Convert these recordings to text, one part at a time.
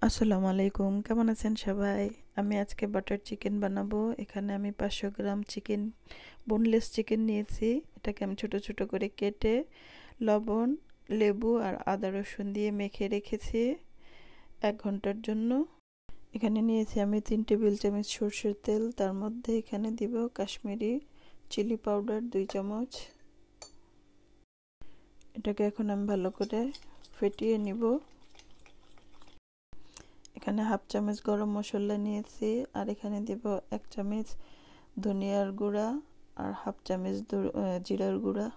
আসসালামু আলাইকুম, কেমন আছেন সবাই? আমি আজকে বাটার চিকেন বানাবো। এখানে আমি 500 গ্রাম চিকেন, বোনলেস চিকেন নিয়েছি। এটাকে আমি ছোট ছোট করে কেটে লবণ, লেবু আর আদা রসুন দিয়ে মেখে রেখেছি 1 ঘন্টার জন্য। এখানে নিয়েছি আমি 3 টেবিল চামচ সরষের তেল। তার মধ্যে এখানে দিব কাশ্মীরি চিলি পাউডার 2 চামচ। এটাকে এখন আমি ভালো করে ফেটিয়ে নিব। এখানে হাফ চামচ গরম মশলা নিয়েছি, আর এখানে দিব 1 চামচ ধনিয়ার গুঁড়া আর হাফ চামচ জিরার গুঁড়া।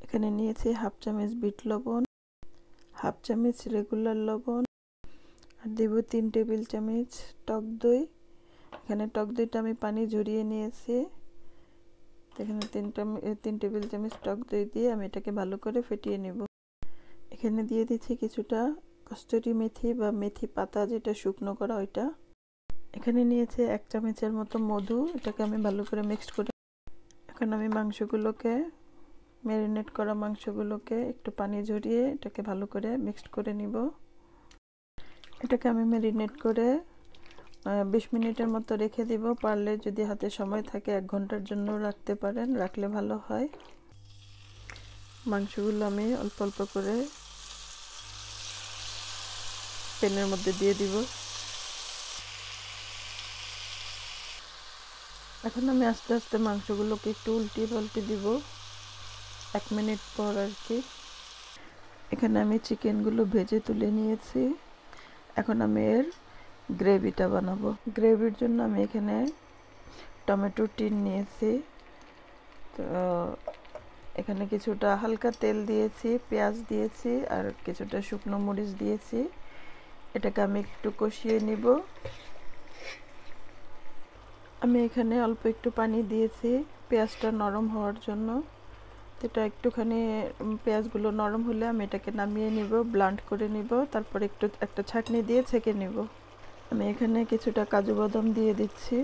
এখানে নিয়েছি হাফ চামচ বিট লবণ, হাফ চামচ রেগুলার লবণ, আর দিব 3 টেবিল চামচ টক দই। এখানে টক দইটা আমি পানি ঝরিয়ে নিয়েছি। এখানে 3 টেবিল চামচ টক দই দিয়ে আমি এটাকে ভালো করে ফেটিয়ে নেব। এখানে দিয়ে দিচ্ছি কিছুটা কস্তুরি মেথি বা মেথি পাতা, যেটা শুকনো করা ওইটা। এখানে নিয়েছে 1 চামচের মতো মধু। এটাকে আমি ভালো করে মিক্সড করে এখন আমি মাংসগুলোকে, ম্যারিনেট করা মাংসগুলোকে একটু পানি ঝরিয়ে এটাকে ভালো করে মিক্সড করে নিব। এটাকে আমি ম্যারিনেট করে 20 মিনিটের মতো রেখে দিব। পারলে যদি হাতে সময় থাকে 1 ঘন্টার জন্য রাখতে পারেন, রাখলে ভালো হয়। মাংসগুলো আমি অল্প অল্প করে প্যানের মধ্যে দিয়ে দিব। এখন আমি আস্তে আস্তে মাংসগুলোকে একটু উল্টে পাল্টে দিব 1 মিনিট পর আর কি। এখানে আমি চিকেনগুলো ভেজে তুলে নিয়েছি। এখন আমি এর গ্রেভিটা বানাবো। গ্রেভির জন্য আমি এখানে টমেটো টিন নিয়েছি। তো এখানে কিছুটা হালকা তেল দিয়েছি, পেঁয়াজ দিয়েছি আর কিছুটা শুকনো মরিচ দিয়েছি। এটাকে আমি একটু কষিয়ে নিব। আমি এখানে অল্প একটু পানি দিয়েছি পেঁয়াজটা নরম হওয়ার জন্য। এটা একটুখানি পেঁয়াজগুলো নরম হলে আমি এটাকে নামিয়ে নিব, ব্লান্ড করে নিব, তারপর একটা ছাঁকনি দিয়ে ছেঁকে নিব। আমি এখানে কিছুটা কাজু বাদাম দিয়ে দিচ্ছি।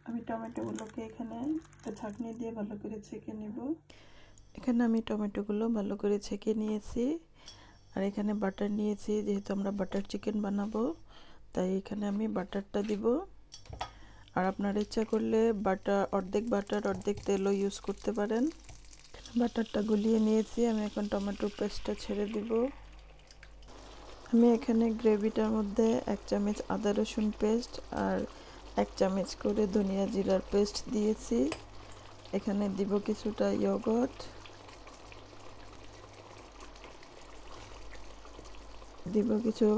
আমি টমেটোগুলোকে এখানে একটা ছাঁকনি দিয়ে ভালো করে ছেঁকে নিব। এখানে আমি টমেটোগুলো ভালো করে ছেঁকে নিয়েছি। আর এখানে বাটার নিয়েছি, যেহেতু আমরা বাটার চিকেন বানাবো তাই এখানে আমি বাটারটা দিব। আর আপনার ইচ্ছা করলে অর্ধেক বাটার অর্ধেক তেলও ইউজ করতে পারেন। বাটারটা গুলিয়ে নিয়েছি। আমি এখন টমেটো পেস্টটা ছেড়ে দিব। আমি এখানে গ্রেভিটার মধ্যে 1 চামচ আদা রসুন পেস্ট আর 1 চামচ করে ধনিয়া জিরার পেস্ট দিয়েছি। এখানে দিব কিছুটা ইয়োগর্ট, দিব কিছু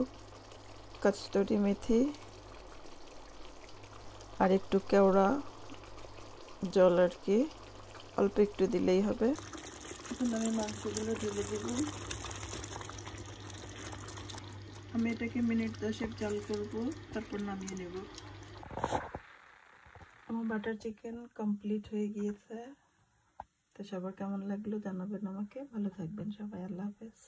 কস্তুরি মেথি আর একটু কেওড়া জল আর কি, অল্প একটু দিলেই হবে। এখন আমি মাংসগুলো ঢেলে দেব। আমি এটাকে মিনিট 10 জাল করব, তারপর নামিয়ে নেব। আমার বাটার চিকেন কমপ্লিট হয়ে গিয়েছে। তো সবার কেমন লাগলো জানাবেন আমাকে। ভালো থাকবেন সবাই। আল্লাহ হাফেজ।